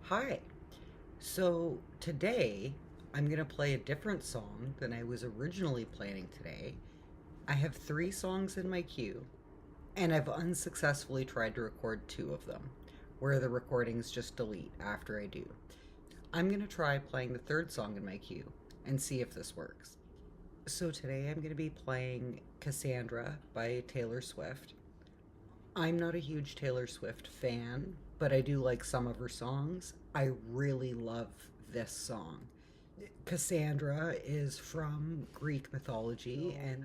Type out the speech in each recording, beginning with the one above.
Hi. So today I'm going to play a different song than I was originally planning today. I have three songs in my queue, and I've unsuccessfully tried to record two of them, where the recordings just delete after I do. I'm going to try playing the third song in my queue and see if this works. So today I'm going to be playing Cassandra by Taylor Swift. I'm not a huge Taylor Swift fan, but I do like some of her songs. I really love this song. Cassandra is from Greek mythology, and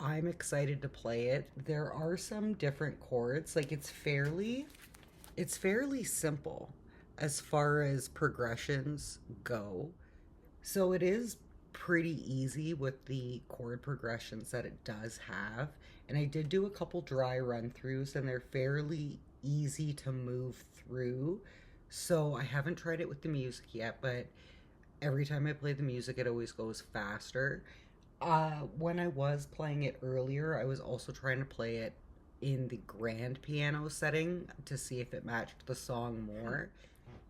I'm excited to play it. There are some different chords. Like it's fairly simple as far as progressions go. So it is pretty easy with the chord progressions that it does have. And I did do a couple dry run throughs, and they're fairly easy to move through. So I haven't tried it with the music yet, but every time I play the music, it always goes faster. When I was playing it earlier, I was also trying to play it in the grand piano setting to see if it matched the song more.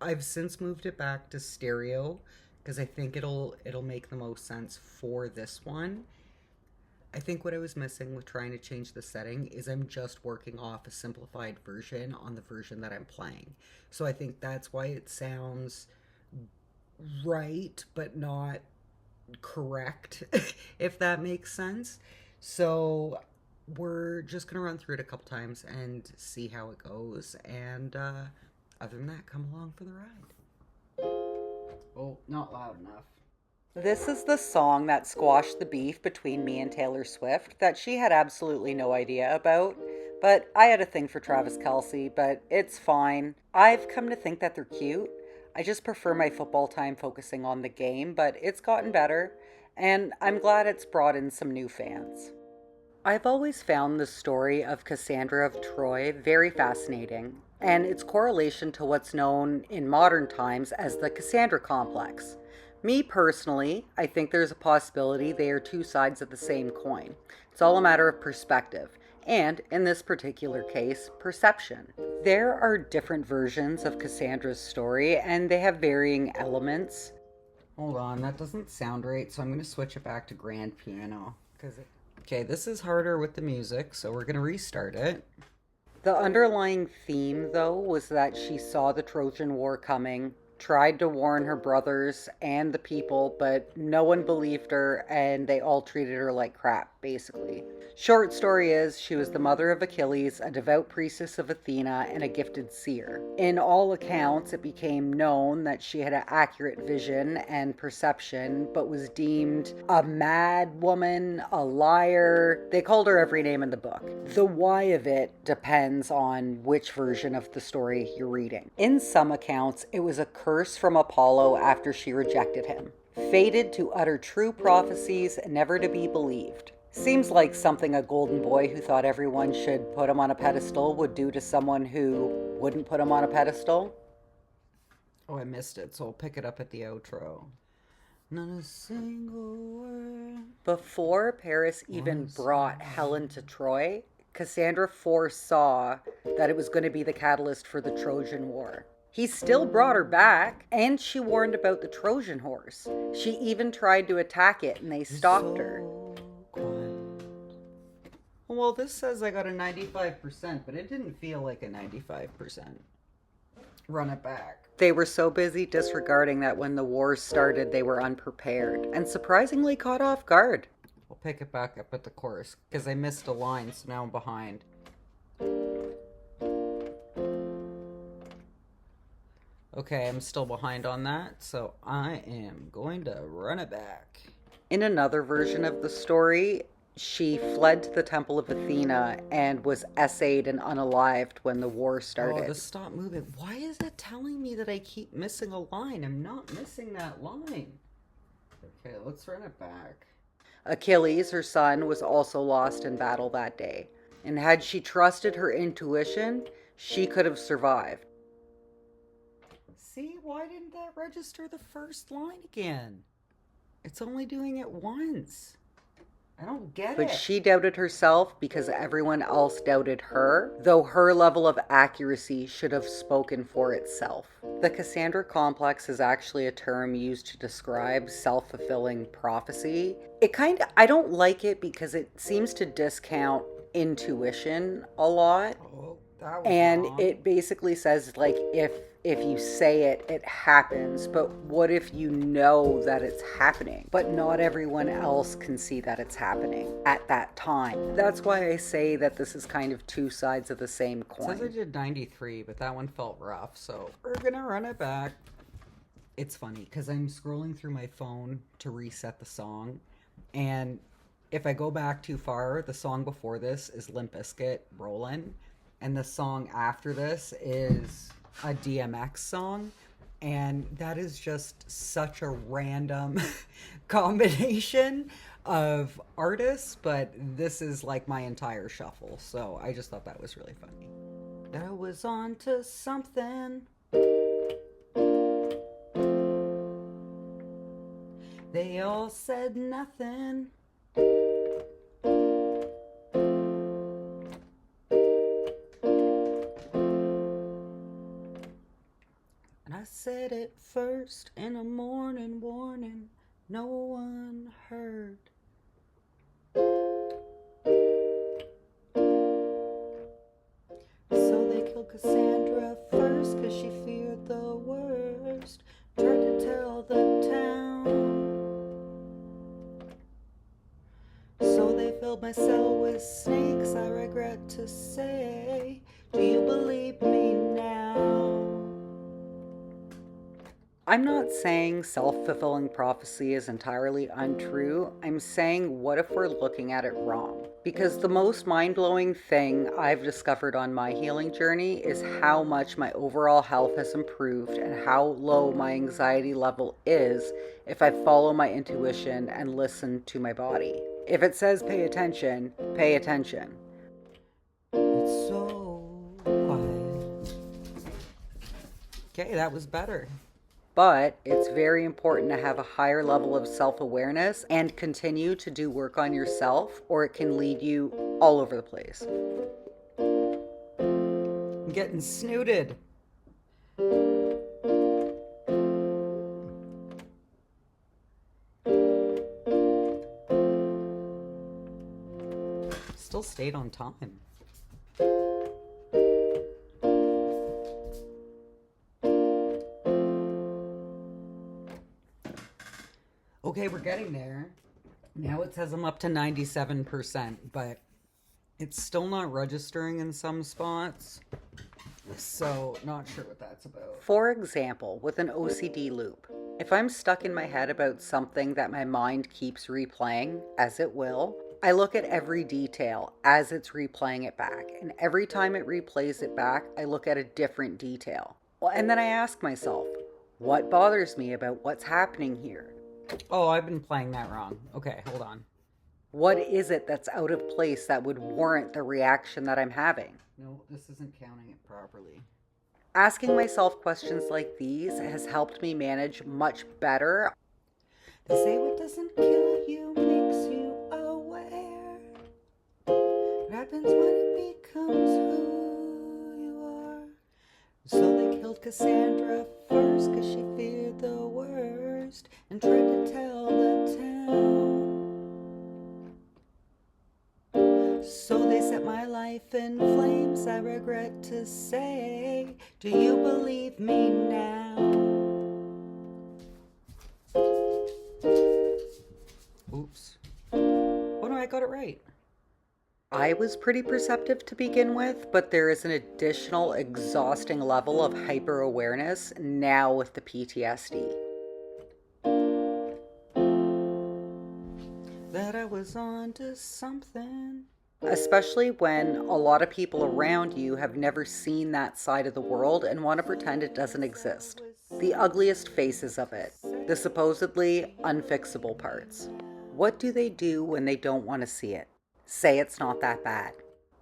I've since moved it back to stereo because I think it'll make the most sense for this one. I think what I was missing with trying to change the setting is I'm just working off a simplified version on the version that I'm playing. So I think that's why it sounds right but not correct, if that makes sense. So we're just gonna run through it a couple times and see how it goes. And other than that, come along for the ride. Oh, not loud enough. This is the song that squashed the beef between me and Taylor Swift that she had absolutely no idea about. But I had a thing for Travis Kelce, but it's fine. I've come to think that they're cute. I just prefer my football time focusing on the game, but it's gotten better, and I'm glad it's brought in some new fans. I've always found the story of Cassandra of Troy very fascinating, and its correlation to what's known in modern times as the Cassandra complex. Me personally, I think there's a possibility they are two sides of the same coin. It's all a matter of perspective, and in this particular case, perception. There are different versions of Cassandra's story, and they have varying elements. Hold on, that doesn't sound right, so I'm going to switch it back to grand piano. Okay, this is harder with the music, so we're going to restart it. The underlying theme, though, was that she saw the Trojan War coming, tried to warn her brothers and the people, but no one believed her, and they all treated her like crap, basically. Short story is, she was the mother of Achilles, a devout priestess of Athena, and a gifted seer. In all accounts, it became known that she had an accurate vision and perception, but was deemed a mad woman, a liar. They called her every name in the book. The why of it depends on which version of the story you're reading. In some accounts, it was a curse from Apollo after she rejected him, fated to utter true prophecies never to be believed. Seems like something a golden boy who thought everyone should put him on a pedestal would do to someone who wouldn't put him on a pedestal. Oh, I missed it, so I'll pick it up at the outro. Not a single word. Before Paris even brought Helen to Troy, Cassandra foresaw that it was going to be the catalyst for the Trojan War. He still brought her back, and she warned about the Trojan horse. She even tried to attack it, and they stopped her. Well, this says I got a 95%, but it didn't feel like a 95%. Run it back. They were so busy disregarding that when the war started, they were unprepared and surprisingly caught off guard. I'll pick it back up at the chorus because I missed a line, so now I'm behind. Okay, I'm still behind on that, so I am going to run it back. In another version of the story, she fled to the Temple of Athena and was essayed and unalived when the war started. Oh, this stop moving. Why is it telling me that I keep missing a line? I'm not missing that line. Okay, let's run it back. Achilles, her son, was also lost in battle that day. And had she trusted her intuition, she could have survived. See, why didn't that register the first line again? It's only doing it once. I don't get But it. she doubted herself because everyone else doubted her, though her level of accuracy should have spoken for itself. The Cassandra complex is actually a term used to describe self-fulfilling prophecy. I don't like it because it seems to discount intuition a lot, Oh, that was and wrong. it basically says like if you say it, it happens. But what if you know that it's happening, but not everyone else can see that it's happening at that time? That's why I say that this is kind of two sides of the same It says I coin. did 93, but that one felt rough, so we're gonna run it back. It's funny because I'm scrolling through my phone to reset the song, and if I go back too far, the song before this is Limp Bizkit Rollin', and the song after this is a DMX song, and that is just such a random combination of artists, but this is like my entire shuffle, so I just thought that was really funny. That was on to something. They all said nothing. And I said it first in a morning warning. No one heard. So they killed Cassandra first because she feared the worst. Tried to tell the town. So they filled my cell with snakes, I regret to say. Do you believe me now? I'm not saying self fulfilling prophecy is entirely untrue. I'm saying, what if we're looking at it wrong? Because the most mind blowing thing I've discovered on my healing journey is how much my overall health has improved and how low my anxiety level is if I follow my intuition and listen to my body. If it says pay attention, pay attention. It's so quiet. Okay, that was better. But it's very important to have a higher level of self awareness and continue to do work on yourself, or it can lead you all over the place. I'm getting snooted. Still stayed on time. Okay, we're getting there. Now it says I'm up to 97%, but it's still not registering in some spots. So, not sure what that's about. For example, with an OCD loop, if I'm stuck in my head about something that my mind keeps replaying, as it will, I look at every detail as it's replaying it back. And every time it replays it back, I look at a different detail. Well, and then I ask myself, what bothers me about what's happening here? Oh, I've been playing that wrong. Okay, hold on. What is it that's out of place that would warrant the reaction that I'm having? No, this isn't counting it properly. Asking myself questions like these has helped me manage much better. They say what doesn't kill you makes you aware. What happens when it becomes who you are? So they killed Cassandra first because she feared the worst and tried to tell the town. So they set my life in flames, I regret to say. Do you believe me now? Oops. Oh no, I got it right. I was pretty perceptive to begin with, but there is an additional exhausting level of hyper awareness now with the PTSD. That I was on to something. Especially when a lot of people around you have never seen that side of the world and want to pretend it doesn't exist. The ugliest faces of it, the supposedly unfixable parts. What do they do when they don't want to see it? Say it's not that bad.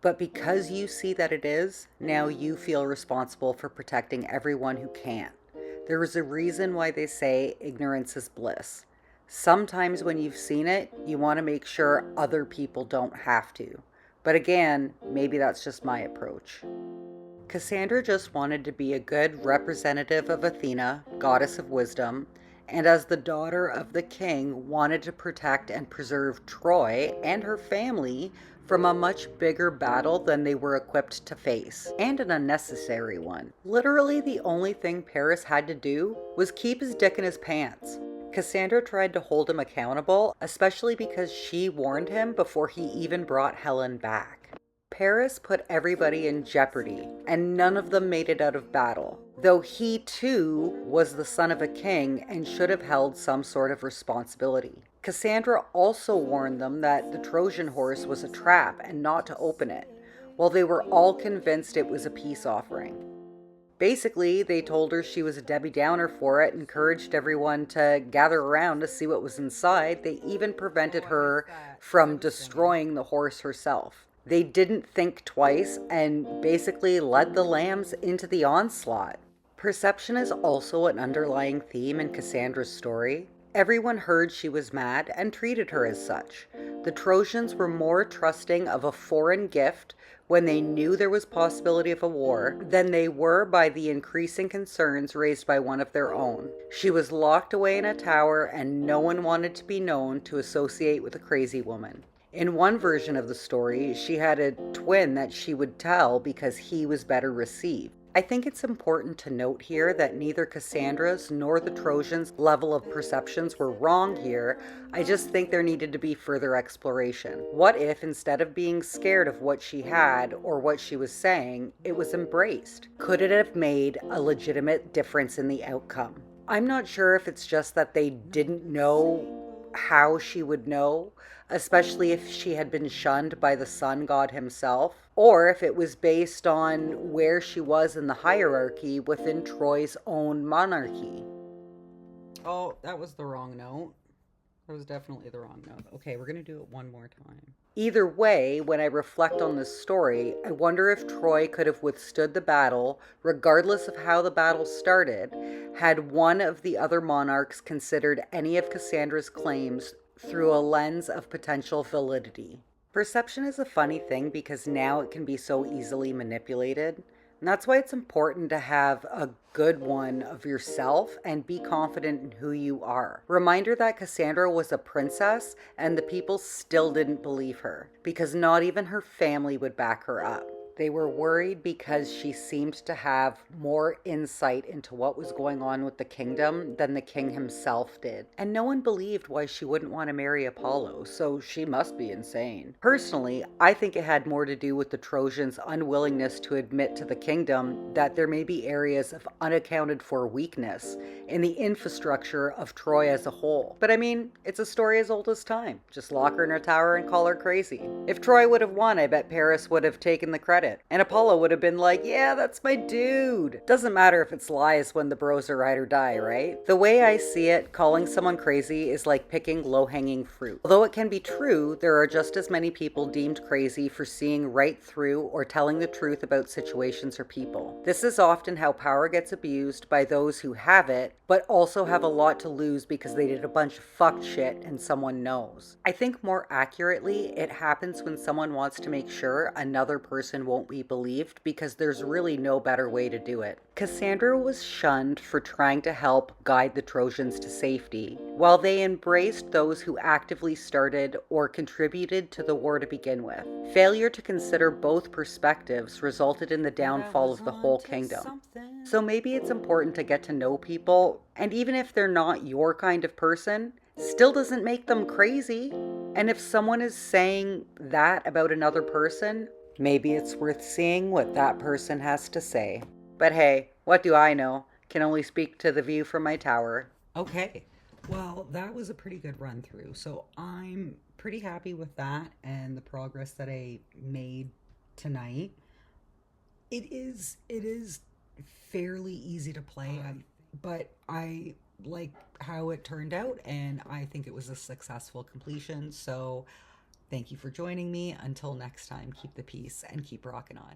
But because you see that it is, now you feel responsible for protecting everyone who can't. There is a reason why they say ignorance is bliss. Sometimes when you've seen it, you want to make sure other people don't have to. But again, maybe that's just my approach. Cassandra just wanted to be a good representative of Athena, goddess of wisdom, and as the daughter of the king, wanted to protect and preserve Troy and her family from a much bigger battle than they were equipped to face, and an unnecessary one. Literally, the only thing Paris had to do was keep his dick in his pants. Cassandra tried to hold him accountable, especially because she warned him before he even brought Helen back. Paris put everybody in jeopardy, and none of them made it out of battle, though he too was the son of a king and should have held some sort of responsibility. Cassandra also warned them that the Trojan horse was a trap and not to open it, while they were all convinced it was a peace offering. Basically, they told her she was a Debbie Downer for it, encouraged everyone to gather around to see what was inside. They even prevented her from destroying the horse herself. They didn't think twice and basically led the lambs into the onslaught. Perception is also an underlying theme in Cassandra's story. Everyone heard she was mad and treated her as such. The Trojans were more trusting of a foreign gift when they knew there was possibility of a war than they were by the increasing concerns raised by one of their own. She was locked away in a tower and no one wanted to be known to associate with a crazy woman. In one version of the story, she had a twin that she would tell because he was better received. I think it's important to note here that neither Cassandra's nor the Trojans' level of perceptions were wrong here. I just think there needed to be further exploration. What if, instead of being scared of what she had or what she was saying, it was embraced? Could it have made a legitimate difference in the outcome? I'm not sure if it's just that they didn't know how she would know, especially if she had been shunned by the sun god himself, or if it was based on where she was in the hierarchy within Troy's own monarchy. Oh, that was the wrong note. That was definitely the wrong note. Okay, we're gonna do it one more time. Either way, when I reflect on this story, I wonder if Troy could have withstood the battle, regardless of how the battle started, had one of the other monarchs considered any of Cassandra's claims through a lens of potential validity. Perception is a funny thing because now it can be so easily manipulated. And that's why it's important to have a good one of yourself and be confident in who you are. Reminder that Cassandra was a princess and the people still didn't believe her because not even her family would back her up. They were worried because she seemed to have more insight into what was going on with the kingdom than the king himself did. And no one believed why she wouldn't want to marry Apollo, so she must be insane. Personally, I think it had more to do with the Trojans' unwillingness to admit to the kingdom that there may be areas of unaccounted for weakness in the infrastructure of Troy as a whole. But I mean, it's a story as old as time. Just lock her in a tower and call her crazy. If Troy would have won, I bet Paris would have taken the credit. And Apollo would have been like, yeah, that's my dude. Doesn't matter if it's lies when the bros are ride or die, right? The way I see it, calling someone crazy is like picking low-hanging fruit. Although it can be true, there are just as many people deemed crazy for seeing right through or telling the truth about situations or people. This is often how power gets abused by those who have it, but also have a lot to lose because they did a bunch of fucked shit and someone knows. I think more accurately, it happens when someone wants to make sure another person won't be believed because there's really no better way to do it. Cassandra was shunned for trying to help guide the Trojans to safety, while they embraced those who actively started or contributed to the war to begin with. Failure to consider both perspectives resulted in the downfall of the whole kingdom. So maybe it's important to get to know people, and even if they're not your kind of person, still doesn't make them crazy. And if someone is saying that about another person, maybe it's worth seeing what that person has to say. But hey, what do I know? Can only speak to the view from my tower. Okay. Well, that was a pretty good run through. So I'm pretty happy with that and the progress that I made tonight. It is fairly easy to play, but I like how it turned out and I think it was a successful completion. So thank you for joining me. Until next time, keep the peace and keep rocking on.